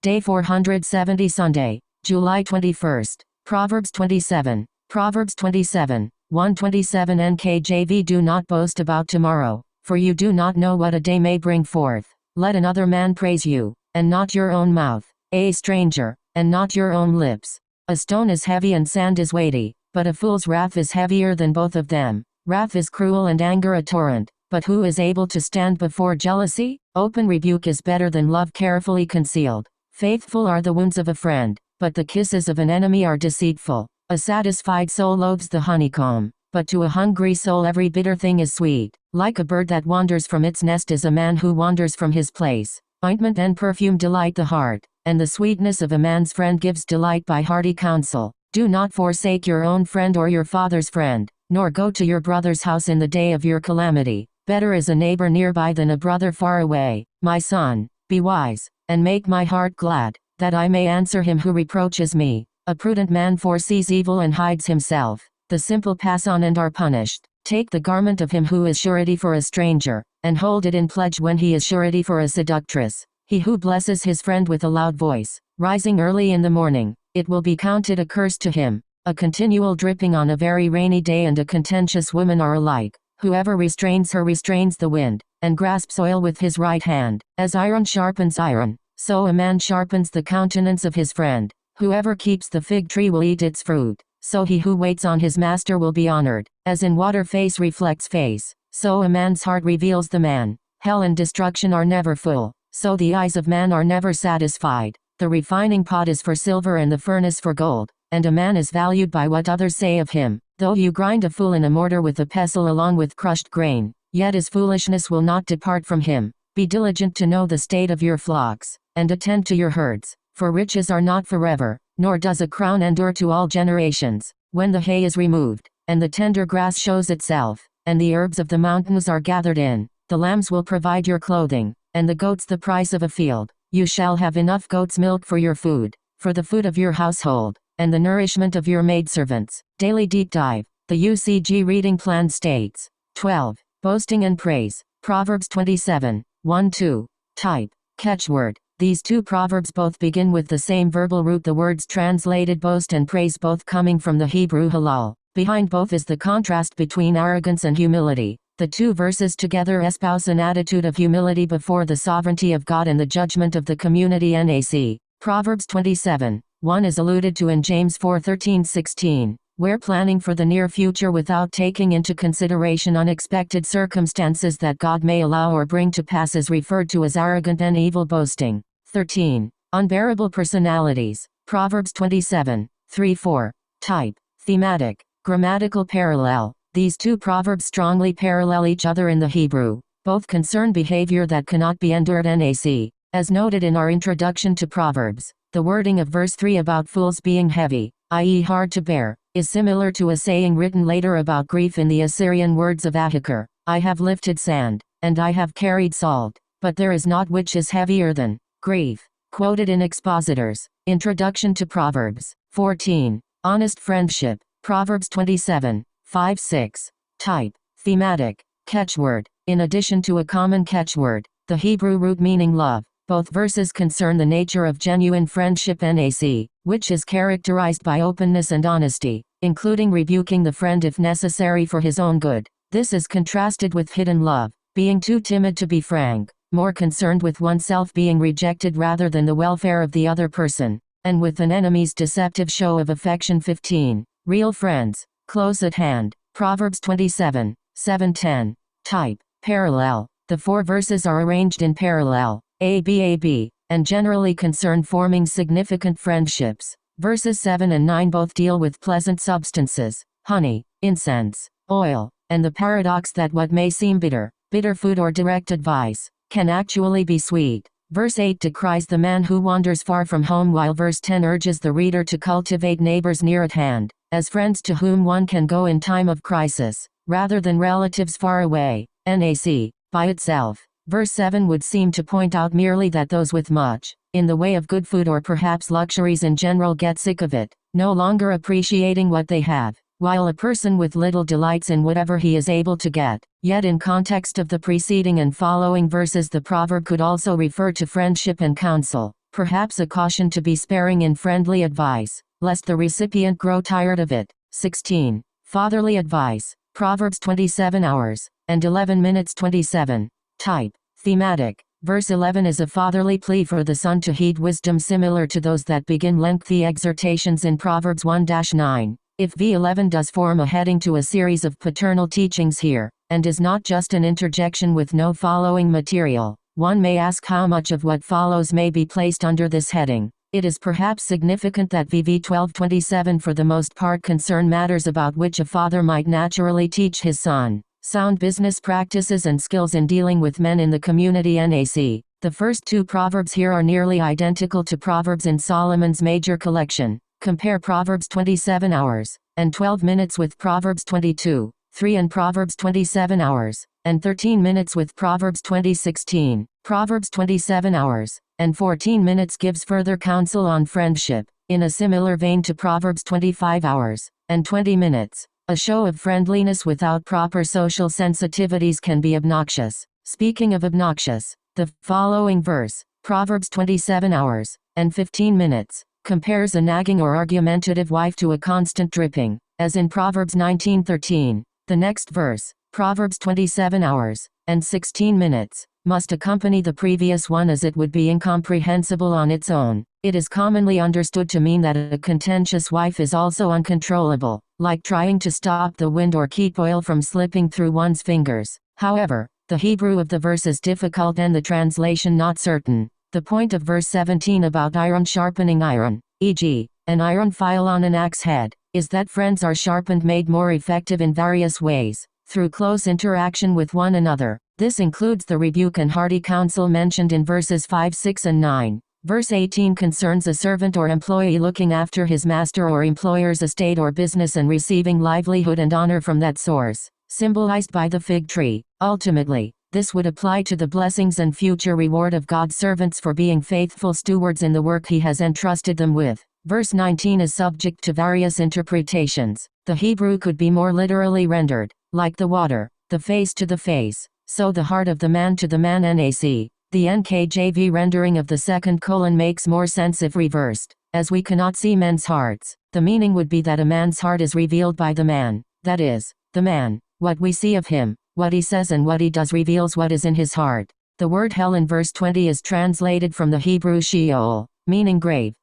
Day 470 Sunday, July 21st. Proverbs 27. Proverbs 27, 127 NKJV. Do not boast about tomorrow, for you do not know what a day may bring forth. Let another man praise you, and not your own mouth, a stranger, and not your own lips. A stone is heavy and sand is weighty, but a fool's wrath is heavier than both of them. Wrath is cruel and anger a torrent, but who is able to stand before jealousy? Open rebuke is better than love carefully concealed. Faithful are the wounds of a friend, but the kisses of an enemy are deceitful. A satisfied soul loathes the honeycomb, but to a hungry soul every bitter thing is sweet. Like a bird that wanders from its nest is a man who wanders from his place. Ointment and perfume delight the heart, and the sweetness of a man's friend gives delight by hearty counsel. Do not forsake your own friend or your father's friend, nor go to your brother's house in the day of your calamity. Better is a neighbor nearby than a brother far away. My son, be wise, and make my heart glad, that I may answer him who reproaches me. A prudent man foresees evil and hides himself. The simple pass on and are punished. Take the garment of him who is surety for a stranger, and hold it in pledge when he is surety for a seductress. He who blesses his friend with a loud voice, rising early in the morning, it will be counted a curse to him. A continual dripping on a very rainy day and a contentious woman are alike. Whoever restrains her restrains the wind, and grasps oil with his right hand. As iron sharpens iron, so a man sharpens the countenance of his friend. Whoever keeps the fig tree will eat its fruit, so he who waits on his master will be honored. As in water face reflects face, so a man's heart reveals the man. Hell and destruction are never full, so the eyes of man are never satisfied. The refining pot is for silver and the furnace for gold, and a man is valued by what others say of him. Though you grind a fool in a mortar with a pestle along with crushed grain, yet his foolishness will not depart from him. Be diligent to know the state of your flocks, and attend to your herds, for riches are not forever, nor does a crown endure to all generations. When the hay is removed, and the tender grass shows itself, and the herbs of the mountains are gathered in, the lambs will provide your clothing, and the goats the price of a field. You shall have enough goat's milk for your food, for the food of your household, and the nourishment of your maidservants. Daily Deep Dive. The UCG reading plan states. 12. Boasting and praise. Proverbs 27, 1-2. Type. Catchword. These two proverbs both begin with the same verbal root, the words translated boast and praise both coming from the Hebrew halal. Behind both is the contrast between arrogance and humility. The two verses together espouse an attitude of humility before the sovereignty of God and the judgment of the community. NAC. Proverbs 27, 1 is alluded to in James 4:13-16, where planning for the near future without taking into consideration unexpected circumstances that God may allow or bring to pass is referred to as arrogant and evil boasting. 13. Unbearable personalities. Proverbs 27, 3-4. Type. Thematic. Grammatical parallel. These two proverbs strongly parallel each other in the Hebrew. Both concern behavior that cannot be endured. NAC. As noted in our introduction to Proverbs, the wording of verse 3 about fools being heavy, i.e. hard to bear, is similar to a saying written later about grief in the Assyrian words of Ahikar. I have lifted sand, and I have carried salt, but there is not which is heavier than grief. Quoted in Expositors. Introduction to Proverbs. 14. Honest friendship. Proverbs 27, 5-6. Type. Thematic. Catchword. In addition to a common catchword, the Hebrew root meaning love, both verses concern the nature of genuine friendship. NAC, which is characterized by openness and honesty, including rebuking the friend if necessary for his own good. This is contrasted with hidden love, being too timid to be frank, more concerned with oneself being rejected rather than the welfare of the other person, and with an enemy's deceptive show of affection. 15. Real friends, close at hand. Proverbs 27, 7-10. Type. Parallel. The four verses are arranged in parallel, AB, and generally concern forming significant friendships. Verses 7 and 9 both deal with pleasant substances, honey, incense, oil, and the paradox that what may seem bitter food or direct advice, can actually be sweet. Verse 8 decries the man who wanders far from home, while verse 10 urges the reader to cultivate neighbors near at hand, as friends to whom one can go in time of crisis, rather than relatives far away. NAC. By itself, verse 7 would seem to point out merely that those with much, in the way of good food or perhaps luxuries in general, get sick of it, no longer appreciating what they have, while a person with little delights in whatever he is able to get. Yet in context of the preceding and following verses, the proverb could also refer to friendship and counsel. Perhaps a caution to be sparing in friendly advice, lest the recipient grow tired of it. 16. Fatherly advice. Proverbs 27 hours and 11 minutes 27. Type. Thematic. Verse 11 is a fatherly plea for the son to heed wisdom similar to those that begin lengthy exhortations in Proverbs 1-9. If V11 does form a heading to a series of paternal teachings here, and is not just an interjection with no following material, one may ask how much of what follows may be placed under this heading. It is perhaps significant that VV 1227 for the most part concern matters about which a father might naturally teach his son. Sound business practices and skills in dealing with men in the community NAC. The first two proverbs here are nearly identical to proverbs in Solomon's major collection. Compare Proverbs 27 hours and 12 minutes with Proverbs 22:3 and Proverbs 27 hours and 13 minutes with Proverbs 20:16. Proverbs 27 hours and 14 minutes gives further counsel on friendship, in a similar vein to Proverbs 25 hours and 20 minutes. A show of friendliness without proper social sensitivities can be obnoxious. Speaking of obnoxious, the following verse, Proverbs 27 hours and 15 minutes, compares a nagging or argumentative wife to a constant dripping, as in Proverbs 19:13. The next verse, Proverbs 27 hours and 16 minutes, must accompany the previous one as it would be incomprehensible on its own. It is commonly understood to mean that a contentious wife is also uncontrollable, like trying to stop the wind or keep oil from slipping through one's fingers. However, the Hebrew of the verse is difficult and the translation not certain. The point of verse 17 about iron sharpening iron, e.g., an iron file on an axe head, is that friends are sharpened, made more effective in various ways, through close interaction with one another. This includes the rebuke and hearty counsel mentioned in verses 5, 6 and 9. Verse 18 concerns a servant or employee looking after his master or employer's estate or business and receiving livelihood and honor from that source, symbolized by the fig tree. Ultimately, this would apply to the blessings and future reward of God's servants for being faithful stewards in the work He has entrusted them with. Verse 19 is subject to various interpretations. The Hebrew could be more literally rendered, like the water, the face to the face, so the heart of the man to the man NAC. The NKJV rendering of the second colon makes more sense if reversed. As we cannot see men's hearts, the meaning would be that a man's heart is revealed by the man, that is, the man. What we see of him, what he says and what he does reveals what is in his heart. The word hell in verse 20 is translated from the Hebrew Sheol, meaning grave.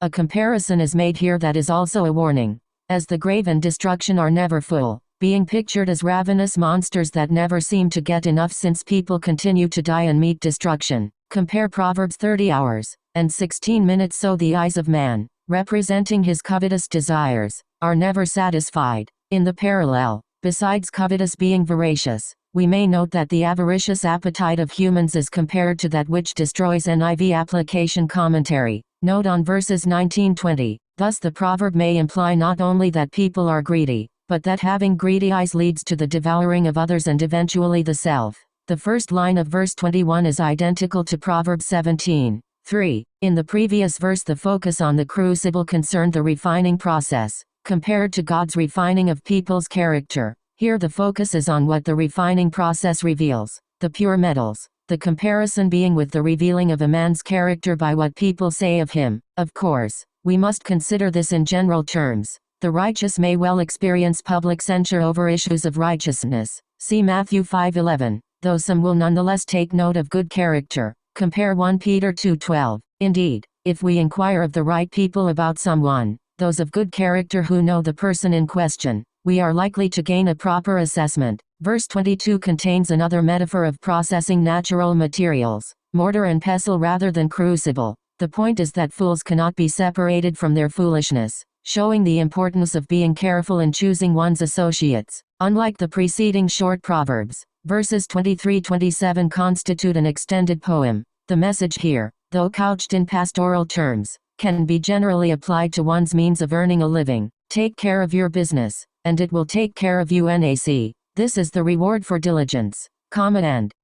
A comparison is made here that is also a warning. As the grave and destruction are never full, being pictured as ravenous monsters that never seem to get enough since people continue to die and meet destruction. Compare Proverbs 30 hours and 16 minutes. So the eyes of man, representing his covetous desires, are never satisfied. In the parallel, besides covetous being voracious, we may note that the avaricious appetite of humans is compared to that which destroys. NIV application commentary. Note on verses 19-20. Thus the proverb may imply not only that people are greedy, but that having greedy eyes leads to the devouring of others and eventually the self. The first line of verse 21 is identical to Proverbs 17:3. In the previous verse the focus on the crucible concerned the refining process, compared to God's refining of people's character. Here the focus is on what the refining process reveals, the pure metals, the comparison being with the revealing of a man's character by what people say of him. Of course, we must consider this in general terms. The righteous may well experience public censure over issues of righteousness. See Matthew 5:11, though some will nonetheless take note of good character. Compare 1 Peter 2:12. Indeed, if we inquire of the right people about someone, those of good character who know the person in question, we are likely to gain a proper assessment. Verse 22 contains another metaphor of processing natural materials, mortar and pestle rather than crucible. The point is that fools cannot be separated from their foolishness, showing the importance of being careful in choosing one's associates. Unlike the preceding short proverbs, verses 23-27 constitute an extended poem. The message here, though couched in pastoral terms, can be generally applied to one's means of earning a living. Take care of your business, and it will take care of you. NAC. This is the reward for diligence, and